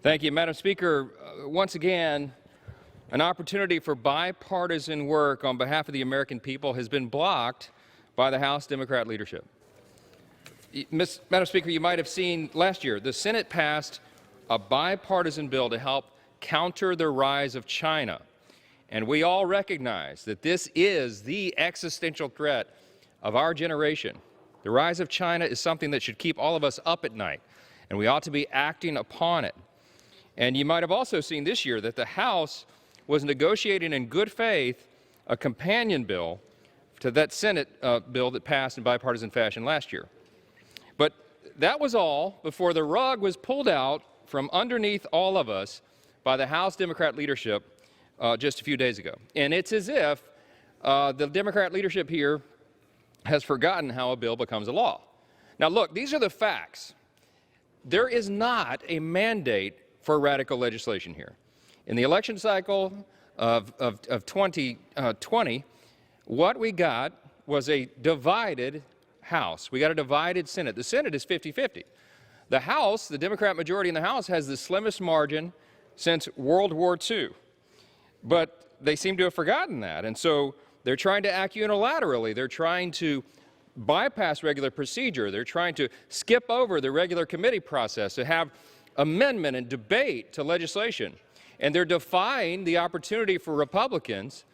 Thank you, Madam Speaker. Once again, an opportunity for bipartisan work on behalf of the American people has been blocked by the House Democrat leadership. Madam Speaker, you might have seen last year, the Senate passed a bipartisan bill to help counter the rise of China. And we all recognize that this is the existential threat of our generation. The rise of China is something that should keep all of us up at night, and we ought to be acting upon it. And you might have also seen this year that the House was negotiating in good faith a companion bill to that Senate bill that passed in bipartisan fashion last year. But that was all before the rug was pulled out from underneath all of us by the House Democrat leadership just a few days ago. And it's as if the Democrat leadership here has forgotten how a bill becomes a law. Now look, these are the facts. There is not a mandate for radical legislation here. In the election cycle of 2020, what we got was a divided House. We got a divided Senate. The Senate is 50-50. The House, the Democrat majority in the House, has the slimmest margin since World War II. But they seem to have forgotten that, and so they're trying to act unilaterally. They're trying to bypass regular procedure. They're trying to skip over the regular committee process to have amendment and debate to legislation. And they're defying the opportunity for Republicans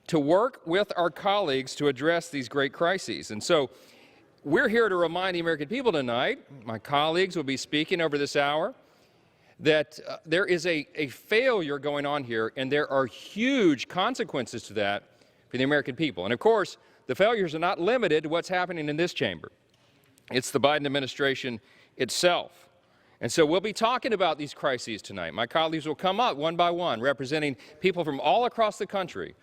to work with our colleagues to address these great crises. And so we're here to remind the American people tonight, my colleagues will be speaking over this hour, that there is a failure going on here, and there are huge consequences to that for the American people. And of course, the failures are not limited to what's happening in this chamber. It's the Biden administration itself. And so we'll be talking about these crises tonight. My colleagues will come up one by one, representing people from all across the country,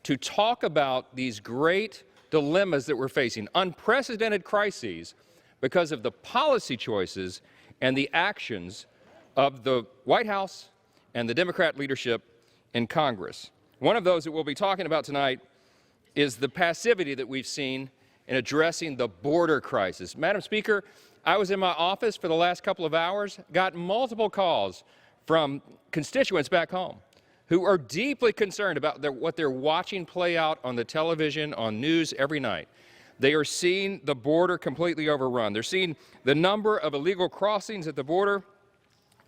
to talk about these great dilemmas that we're facing, unprecedented crises because of the policy choices and the actions of the White House and the Democrat leadership in Congress. One of those that we'll be talking about tonight is the passivity that we've seen in addressing the border crisis. Madam Speaker, I was in my office for the last couple of hours, got multiple calls from constituents back home who are deeply concerned about what they're watching play out on the television, on news every night. They are seeing the border completely overrun. They're seeing the number of illegal crossings at the border,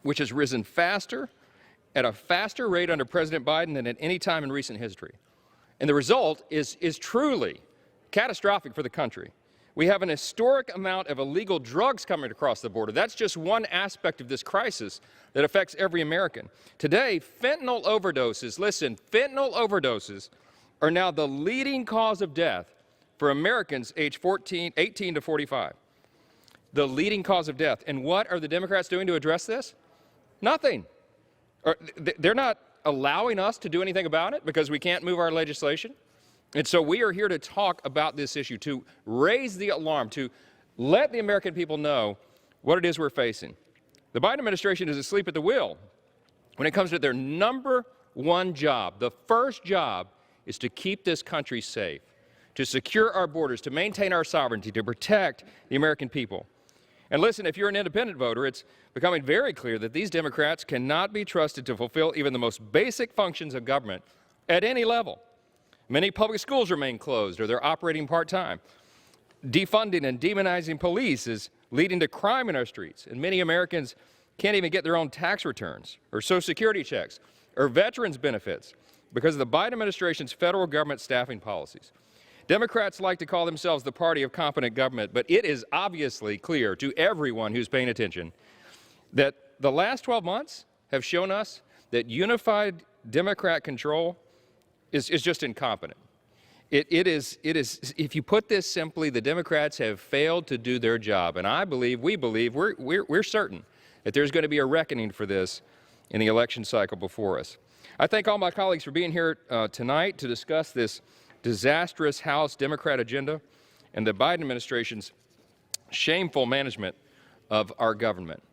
which has risen faster, at a faster rate under President Biden than at any time in recent history. And the result is truly catastrophic for the country. We have an historic amount of illegal drugs coming across the border. That's just one aspect of this crisis that affects every American. Today, fentanyl overdoses, listen, fentanyl overdoses are now the leading cause of death for Americans aged 18 to 45. The leading cause of death. And what are the Democrats doing to address this? Nothing. They're not allowing us to do anything about it because we can't move our legislation. And so we are here to talk about this issue, to raise the alarm, to let the American people know what it is we're facing. The Biden administration is asleep at the wheel when it comes to their number one job. The first job is to keep this country safe, to secure our borders, to maintain our sovereignty, to protect the American people. And listen, if you're an independent voter, it's becoming very clear that these Democrats cannot be trusted to fulfill even the most basic functions of government at any level. Many public schools remain closed or they're operating part-time. Defunding and demonizing police is leading to crime in our streets, and many Americans can't even get their own tax returns or Social Security checks or veterans benefits because of the Biden administration's federal government staffing policies. Democrats like to call themselves the party of competent government, but it is obviously clear to everyone who's paying attention that the last 12 months have shown us that unified Democrat control is just incompetent. It is, if you put this simply, the Democrats have failed to do their job. And we're certain that there's going to be a reckoning for this in the election cycle before us. I thank all my colleagues for being here tonight to discuss this disastrous House Democrat agenda and the Biden administration's shameful management of our government.